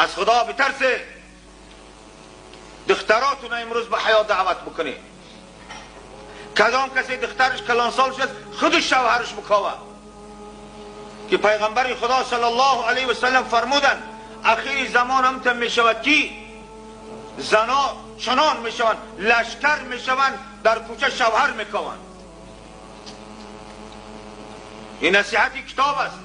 از خدا بترسه. دختراتون امروز به حیا دعوت بکنه. کدام کسی دخترش کلانسال شد خودش شوهرش بکاوه، که پیغمبر خدا صلی الله علیه و سلم فرمودن آخر زمان هم می شود که زنا چنان می شوند لشکر می شوند در کوچه شوهر می کاوند. این نصیحتی کتاب است.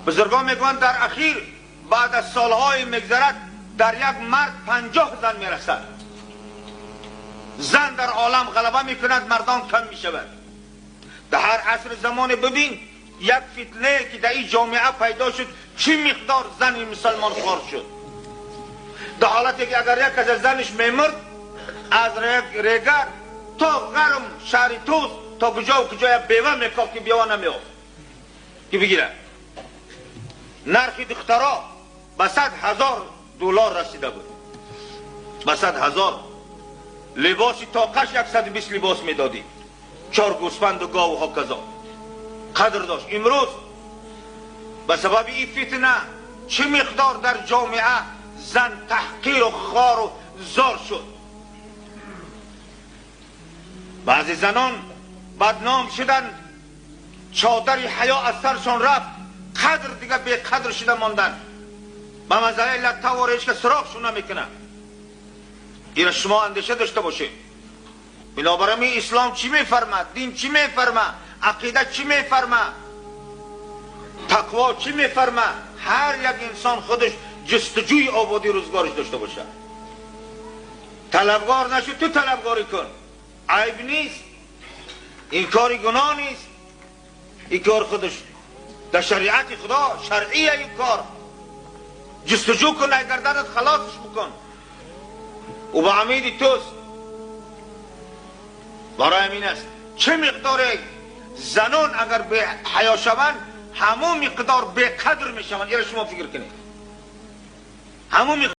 بزرگان میگویند در اخیر بعد از سالهای میگذرد در یک مرد 50 زن میرسد. زن در عالم غلبه میکند، مردان کم میشود. در هر عصر زمان ببین یک فتنه که در این جامعه پیدا شد چی مقدار زن مسلمان خوار شد. در حالتی که اگر یک از زنش میمرد از ریگر تا غرم شهر توس تا کجا و کجا بیوه میکاف که بیوه نمیافت که بگیره. نرخ دخترها به 100,000 دلار رسیده بود. به 100,000 لباسی تاقش 120 لباس میدادی، 4 گوسفند و گاو و ها کذا قدر داشت. امروز به سبب این فتنه چه مقدار در جامعه زن تحقیر و خوار و زار شد. بعضی زنان بدنام شدن، چادر حیا از سرشان رفت، قدر دیگه بی قدر شده ماندن، به مزایای لطه و ریش که سراغشون نمیکنه. این شما اندیشه داشته باشه. بنابراین اسلام چی میفرماد، دین چی میفرماد، عقیده چی میفرماد، تقوا چی میفرماد. هر یک انسان خودش جستجوی آبادی روزگارش داشته باشه. طلبگار نشو، تو طلبگاری کن، عیب نیست، این کاری گناه نیست. این کار خودش در شریعت خدا شرعیه. این کار جستجو کن، اگر دردت خلاصش بکن و با امید توست. برای همین است چه مقدار زنان اگر به حیا شوند همون مقدار به قدر می شوند. یه شما فکر کنید، همون